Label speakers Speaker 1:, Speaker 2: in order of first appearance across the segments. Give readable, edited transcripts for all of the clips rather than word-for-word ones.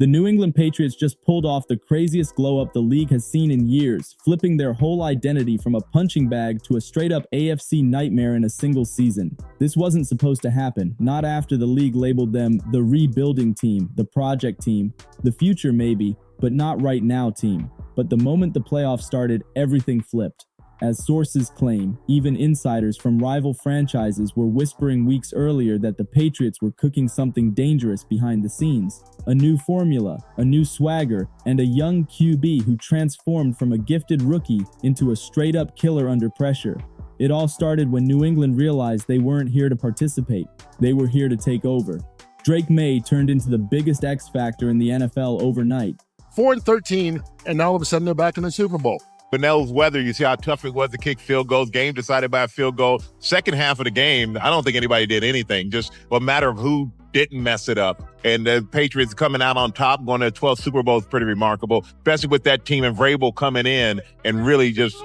Speaker 1: The New England Patriots just pulled off the craziest glow-up the league has seen in years, flipping their whole identity from a punching bag to a straight-up AFC nightmare in a single season. This wasn't supposed to happen, not after the league labeled them the rebuilding team, the project team, the future maybe, but not right now team. But the moment the playoffs started, everything flipped. As sources claim, even insiders from rival franchises were whispering weeks earlier that the Patriots were cooking something dangerous behind the scenes. A new formula, a new swagger, and a young QB who transformed from a gifted rookie into a straight-up killer under pressure. It all started when New England realized they weren't here to participate. They were here to take over. Maye turned into the biggest X factor in the NFL overnight.
Speaker 2: 4-13, and now all of a sudden they're back in the Super Bowl.
Speaker 3: Vanell's weather, you see how tough it was to kick field goals. Game decided by a field goal. Second half of the game, I don't think anybody did anything. Just a matter of who didn't mess it up. And the Patriots coming out on top, going to 12 Super Bowls, pretty remarkable, especially with that team and Vrabel coming in and really just,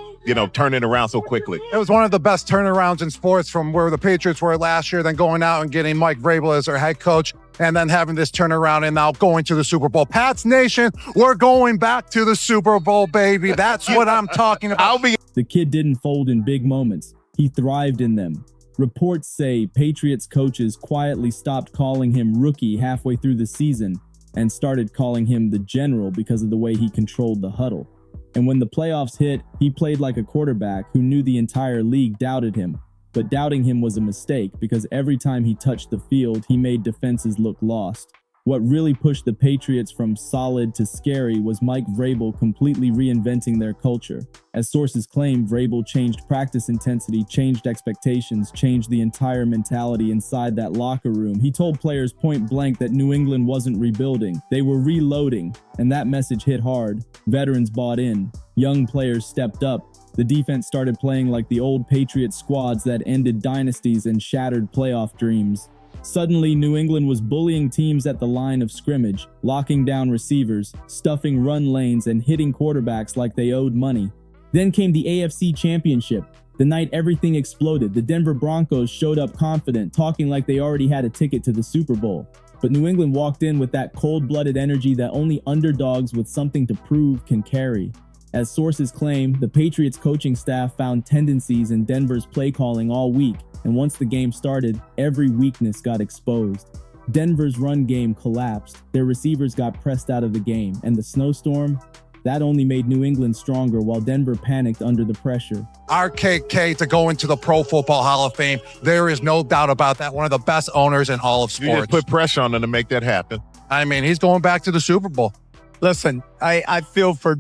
Speaker 3: turning around so quickly.
Speaker 4: It was one of the best turnarounds in sports from where the Patriots were last year, then going out and getting Mike Vrabel as their head coach, and then having this turnaround and now going to the Super Bowl. Pats Nation, we're going back to the Super Bowl, baby. That's what I'm talking about.
Speaker 1: The kid didn't fold in big moments. He thrived in them. Reports say Patriots coaches quietly stopped calling him rookie halfway through the season and started calling him the general because of the way he controlled the huddle. And when the playoffs hit, he played like a quarterback who knew the entire league doubted him. But doubting him was a mistake because every time he touched the field, he made defenses look lost. What really pushed the Patriots from solid to scary was Mike Vrabel completely reinventing their culture. As sources claim, Vrabel changed practice intensity, changed expectations, changed the entire mentality inside that locker room. He told players point blank that New England wasn't rebuilding, they were reloading, and that message hit hard. Veterans bought in, young players stepped up. The defense started playing like the old Patriots squads that ended dynasties and shattered playoff dreams. Suddenly, New England was bullying teams at the line of scrimmage, locking down receivers, stuffing run lanes, and hitting quarterbacks like they owed money. Then came the AFC Championship. The night everything exploded, the Denver Broncos showed up confident, talking like they already had a ticket to the Super Bowl. But New England walked in with that cold-blooded energy that only underdogs with something to prove can carry. As sources claim, the Patriots coaching staff found tendencies in Denver's play calling all week, and once the game started, every weakness got exposed. Denver's run game collapsed, their receivers got pressed out of the game, and the snowstorm, that only made New England stronger while Denver panicked under the pressure.
Speaker 4: RKK to go into the Pro Football Hall of Fame. There is no doubt about that. One of the best owners in all of sports.
Speaker 3: You just put pressure on him to make that happen.
Speaker 4: I mean, he's going back to the Super Bowl.
Speaker 5: Listen, I feel for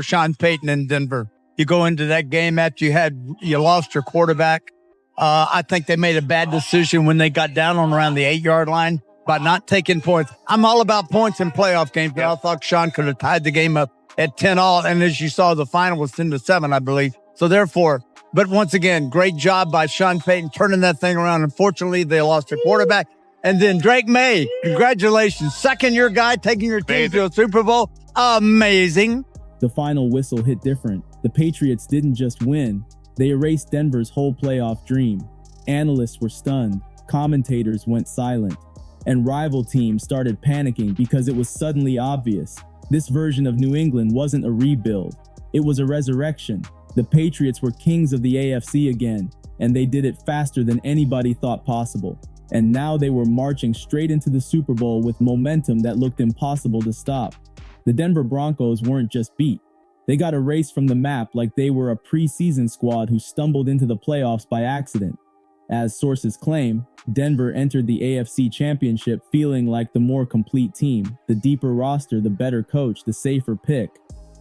Speaker 5: Sean Payton in Denver. You go into that game after you lost your quarterback. I think they made a bad decision when they got down on around the 8-yard line by not taking points. I'm all about points in playoff games, but I thought Sean could have tied the game up at 10-all. And as you saw, the final was 10-7, I believe. So therefore, but once again, great job by Sean Payton turning that thing around. Unfortunately, they lost their quarterback. And then Maye, congratulations. Second-year guy taking your team to a Super Bowl. Amazing.
Speaker 1: The final whistle hit different. The Patriots didn't just win. They erased Denver's whole playoff dream. Analysts were stunned. Commentators went silent. And rival teams started panicking because it was suddenly obvious. This version of New England wasn't a rebuild. It was a resurrection. The Patriots were kings of the AFC again, and they did it faster than anybody thought possible. And now they were marching straight into the Super Bowl with momentum that looked impossible to stop. The Denver Broncos weren't just beat. They got erased from the map like they were a preseason squad who stumbled into the playoffs by accident. As sources claim, Denver entered the AFC Championship feeling like the more complete team, the deeper roster, the better coach, the safer pick.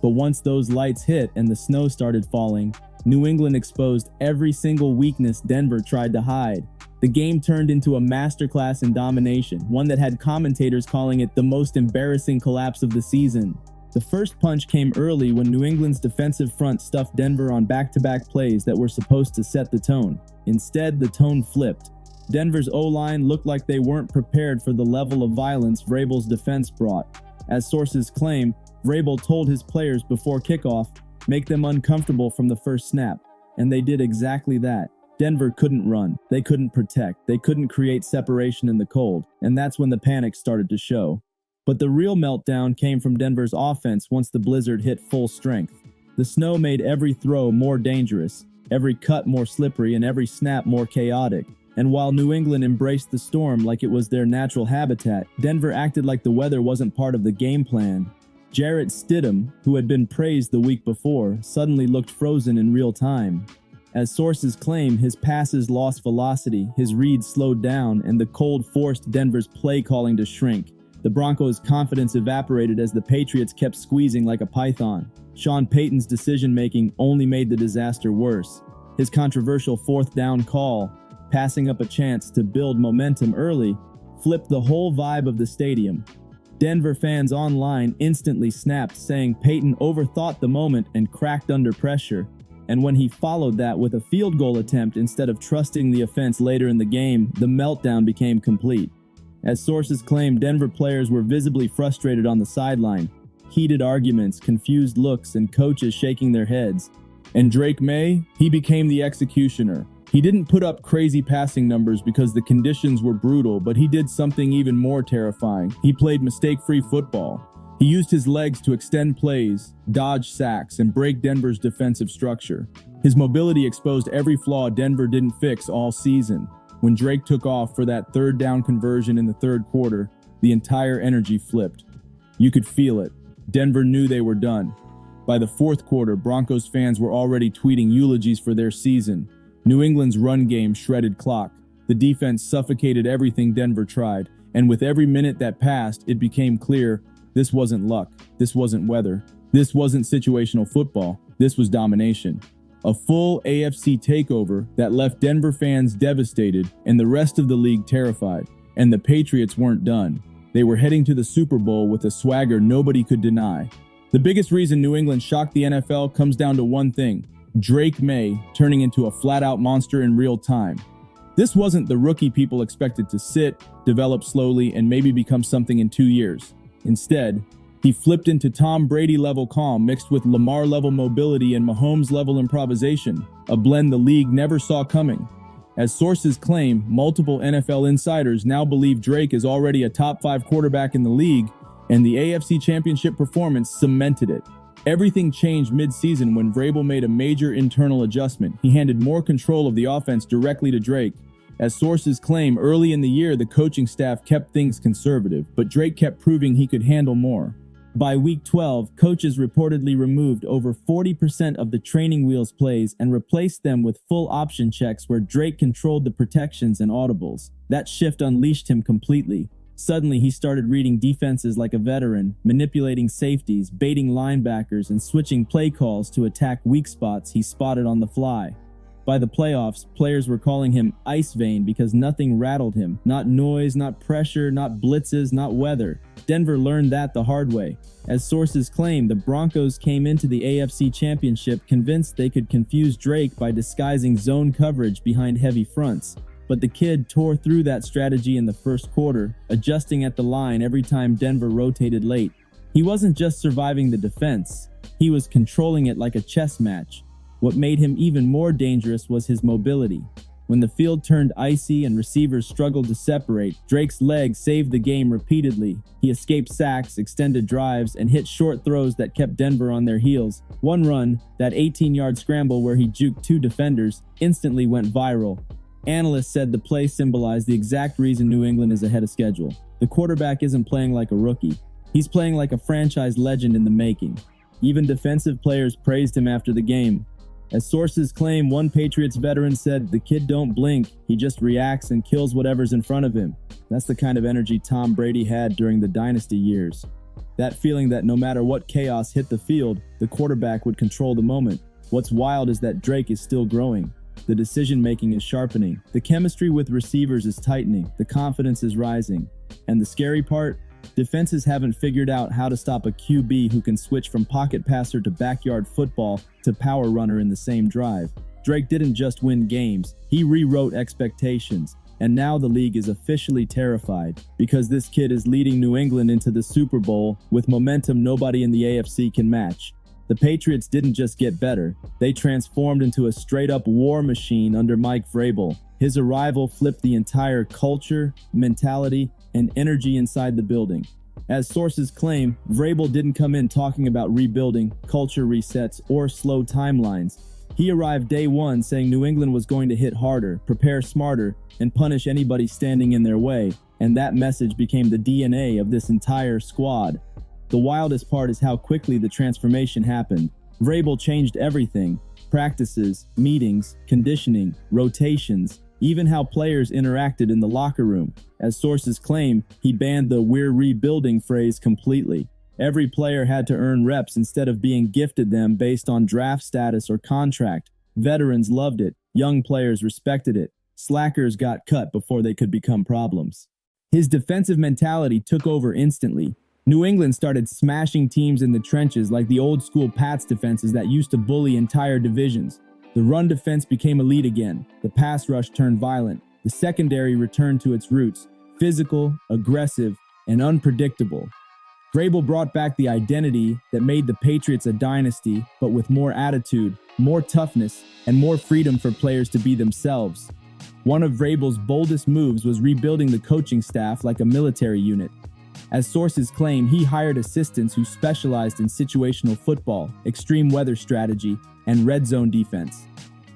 Speaker 1: But once those lights hit and the snow started falling, New England exposed every single weakness Denver tried to hide. The game turned into a masterclass in domination, one that had commentators calling it the most embarrassing collapse of the season. The first punch came early when New England's defensive front stuffed Denver on back-to-back plays that were supposed to set the tone. Instead, the tone flipped. Denver's O-line looked like they weren't prepared for the level of violence Vrabel's defense brought. As sources claim, Vrabel told his players before kickoff, make them uncomfortable from the first snap. And they did exactly that. Denver couldn't run, they couldn't protect, they couldn't create separation in the cold, and that's when the panic started to show. But the real meltdown came from Denver's offense once the blizzard hit full strength. The snow made every throw more dangerous, every cut more slippery, and every snap more chaotic. And while New England embraced the storm like it was their natural habitat, Denver acted like the weather wasn't part of the game plan. Jarrett Stidham, who had been praised the week before, suddenly looked frozen in real time. As sources claim, his passes lost velocity, his reads slowed down, and the cold forced Denver's play calling to shrink. The Broncos' confidence evaporated as the Patriots kept squeezing like a python. Sean Payton's decision-making only made the disaster worse. His controversial fourth down call, passing up a chance to build momentum early, flipped the whole vibe of the stadium. Denver fans online instantly snapped, saying Payton overthought the moment and cracked under pressure. And when he followed that with a field goal attempt instead of trusting the offense later in the game, the meltdown became complete. As sources claim, Denver players were visibly frustrated on the sideline. Heated arguments, confused looks, and coaches shaking their heads. And Drake Maye, he became the executioner. He didn't put up crazy passing numbers because the conditions were brutal, but he did something even more terrifying. He played mistake-free football. He used his legs to extend plays, dodge sacks, and break Denver's defensive structure. His mobility exposed every flaw Denver didn't fix all season. When Drake took off for that third down conversion in the third quarter, the entire energy flipped. You could feel it. Denver knew they were done. By the fourth quarter, Broncos fans were already tweeting eulogies for their season. New England's run game shredded clock. The defense suffocated everything Denver tried, and with every minute that passed, it became clear this wasn't luck, this wasn't weather, this wasn't situational football, this was domination. A full AFC takeover that left Denver fans devastated and the rest of the league terrified. And the Patriots weren't done. They were heading to the Super Bowl with a swagger nobody could deny. The biggest reason New England shocked the NFL comes down to one thing: Drake Maye turning into a flat-out monster in real time. This wasn't the rookie people expected to sit, develop slowly, and maybe become something in 2 years. Instead, he flipped into Tom Brady-level calm mixed with Lamar-level mobility and Mahomes-level improvisation, a blend the league never saw coming. As sources claim, multiple NFL insiders now believe Drake is already a top 5 quarterback in the league, and the AFC Championship performance cemented it. Everything changed mid-season when Vrabel made a major internal adjustment. He handed more control of the offense directly to Drake. As sources claim, early in the year, the coaching staff kept things conservative, but Drake kept proving he could handle more. By week 12, coaches reportedly removed over 40% of the training wheels plays and replaced them with full option checks where Drake controlled the protections and audibles. That shift unleashed him completely. Suddenly, he started reading defenses like a veteran, manipulating safeties, baiting linebackers, and switching play calls to attack weak spots he spotted on the fly. By the playoffs, players were calling him Ice Vein because nothing rattled him. Not noise, not pressure, not blitzes, not weather. Denver learned that the hard way. As sources claim, the Broncos came into the AFC Championship convinced they could confuse Drake by disguising zone coverage behind heavy fronts. But the kid tore through that strategy in the first quarter, adjusting at the line every time Denver rotated late. He wasn't just surviving the defense, he was controlling it like a chess match. What made him even more dangerous was his mobility. When the field turned icy and receivers struggled to separate, Drake's legs saved the game repeatedly. He escaped sacks, extended drives, and hit short throws that kept Denver on their heels. One run, that 18-yard scramble where he juked 2 defenders, instantly went viral. Analysts said the play symbolized the exact reason New England is ahead of schedule. The quarterback isn't playing like a rookie. He's playing like a franchise legend in the making. Even defensive players praised him after the game. As sources claim, one Patriots veteran said, "The kid don't blink, he just reacts and kills whatever's in front of him." That's the kind of energy Tom Brady had during the dynasty years. That feeling that no matter what chaos hit the field, the quarterback would control the moment. What's wild is that Drake is still growing. The decision-making is sharpening. The chemistry with receivers is tightening. The confidence is rising. And the scary part? Defenses haven't figured out how to stop a QB who can switch from pocket passer to backyard football to power runner in the same drive. Drake didn't just win games, he rewrote expectations. And now the league is officially terrified because this kid is leading New England into the Super Bowl with momentum nobody in the AFC can match. The Patriots didn't just get better, they transformed into a straight-up war machine under Mike Vrabel. His arrival flipped the entire culture, mentality, and energy inside the building. As sources claim, Vrabel didn't come in talking about rebuilding, culture resets, or slow timelines. He arrived day one saying New England was going to hit harder, prepare smarter, and punish anybody standing in their way, and that message became the DNA of this entire squad. The wildest part is how quickly the transformation happened. Vrabel changed everything: practices, meetings, conditioning, rotations, even how players interacted in the locker room. As sources claim, he banned the "we're rebuilding" phrase completely. Every player had to earn reps instead of being gifted them based on draft status or contract. Veterans loved it. Young players respected it. Slackers got cut before they could become problems. His defensive mentality took over instantly. New England started smashing teams in the trenches like the old-school Pats defenses that used to bully entire divisions. The run defense became elite again. The pass rush turned violent. The secondary returned to its roots: physical, aggressive, and unpredictable. Vrabel brought back the identity that made the Patriots a dynasty, but with more attitude, more toughness, and more freedom for players to be themselves. One of Vrabel's boldest moves was rebuilding the coaching staff like a military unit. As sources claim, he hired assistants who specialized in situational football, extreme weather strategy, and red zone defense.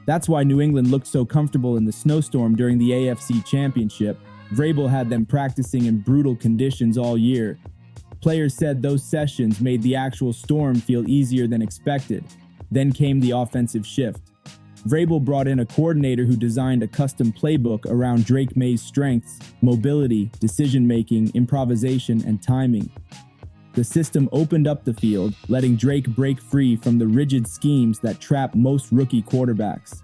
Speaker 1: That's why New England looked so comfortable in the snowstorm during the AFC Championship. Vrabel had them practicing in brutal conditions all year. Players said those sessions made the actual storm feel easier than expected. Then came the offensive shift. Vrabel brought in a coordinator who designed a custom playbook around Maye's strengths: mobility, decision-making, improvisation, and timing. The system opened up the field, letting Drake break free from the rigid schemes that trap most rookie quarterbacks.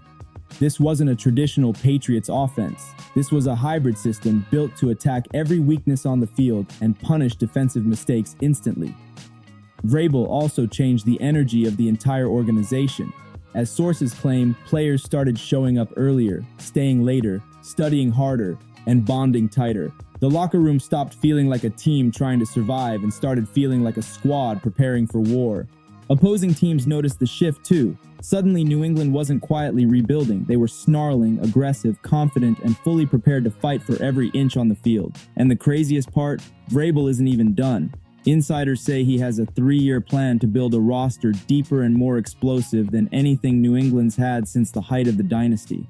Speaker 1: This wasn't a traditional Patriots offense. This was a hybrid system built to attack every weakness on the field and punish defensive mistakes instantly. Vrabel also changed the energy of the entire organization. As sources claim, players started showing up earlier, staying later, studying harder, and bonding tighter. The locker room stopped feeling like a team trying to survive and started feeling like a squad preparing for war. Opposing teams noticed the shift too. Suddenly, New England wasn't quietly rebuilding. They were snarling, aggressive, confident, and fully prepared to fight for every inch on the field. And the craziest part, Vrabel isn't even done. Insiders say he has a 3-year plan to build a roster deeper and more explosive than anything New England's had since the height of the dynasty.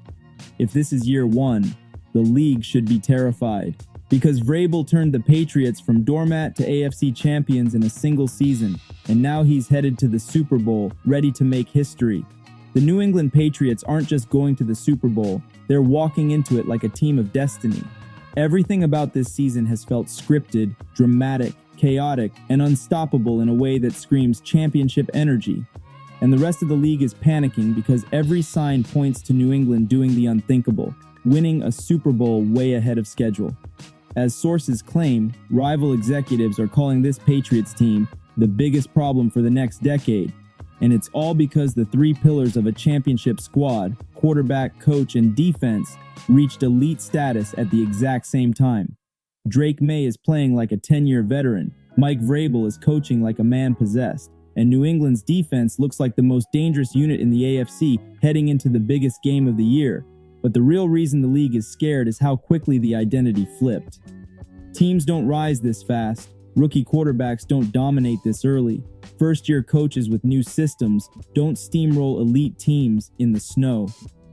Speaker 1: If this is year one, the league should be terrified, because Vrabel turned the Patriots from doormat to AFC champions in a single season, and now he's headed to the Super Bowl, ready to make history. The New England Patriots aren't just going to the Super Bowl, they're walking into it like a team of destiny. Everything about this season has felt scripted, dramatic, chaotic, and unstoppable in a way that screams championship energy. And the rest of the league is panicking because every sign points to New England doing the unthinkable, winning a Super Bowl way ahead of schedule. As sources claim, rival executives are calling this Patriots team the biggest problem for the next decade. And it's all because the 3 pillars of a championship squad, quarterback, coach, and defense, reached elite status at the exact same time. Maye is playing like a 10-year veteran. Mike Vrabel is coaching like a man possessed. And New England's defense looks like the most dangerous unit in the AFC heading into the biggest game of the year. But the real reason the league is scared is how quickly the identity flipped. Teams don't rise this fast. Rookie quarterbacks don't dominate this early. First-year coaches with new systems don't steamroll elite teams in the snow.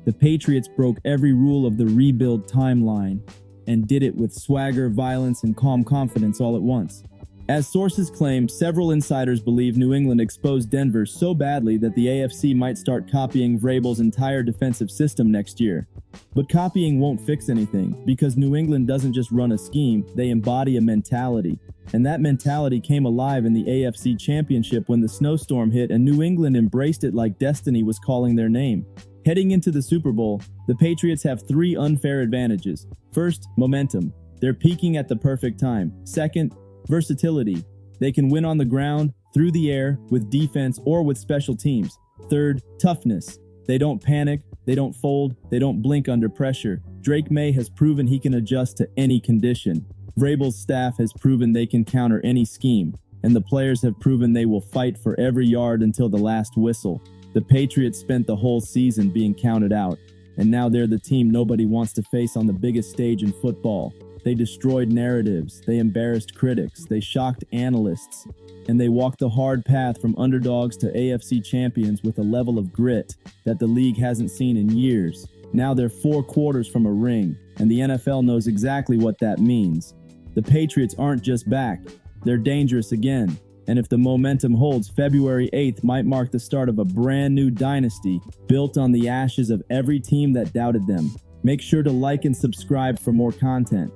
Speaker 1: The Patriots broke every rule of the rebuild timeline and did it with swagger, violence, and calm confidence all at once. As sources claim, several insiders believe New England exposed Denver so badly that the AFC might start copying Vrabel's entire defensive system next year. But copying won't fix anything, because New England doesn't just run a scheme, they embody a mentality. And that mentality came alive in the AFC Championship when the snowstorm hit and New England embraced it like destiny was calling their name. Heading into the Super Bowl, the Patriots have 3 unfair advantages. First, momentum. They're peaking at the perfect time. Second, versatility. They can win on the ground, through the air, with defense, or with special teams. Third, toughness. They don't panic, they don't fold, they don't blink under pressure. Maye has proven he can adjust to any condition. Vrabel's staff has proven they can counter any scheme. And the players have proven they will fight for every yard until the last whistle. The Patriots spent the whole season being counted out, and now they're the team nobody wants to face on the biggest stage in football. They destroyed narratives, they embarrassed critics, they shocked analysts, and they walked the hard path from underdogs to AFC champions with a level of grit that the league hasn't seen in years. Now they're 4 quarters from a ring, and the NFL knows exactly what that means. The Patriots aren't just back, they're dangerous again. And if the momentum holds, February 8th might mark the start of a brand new dynasty built on the ashes of every team that doubted them. Make sure to like and subscribe for more content.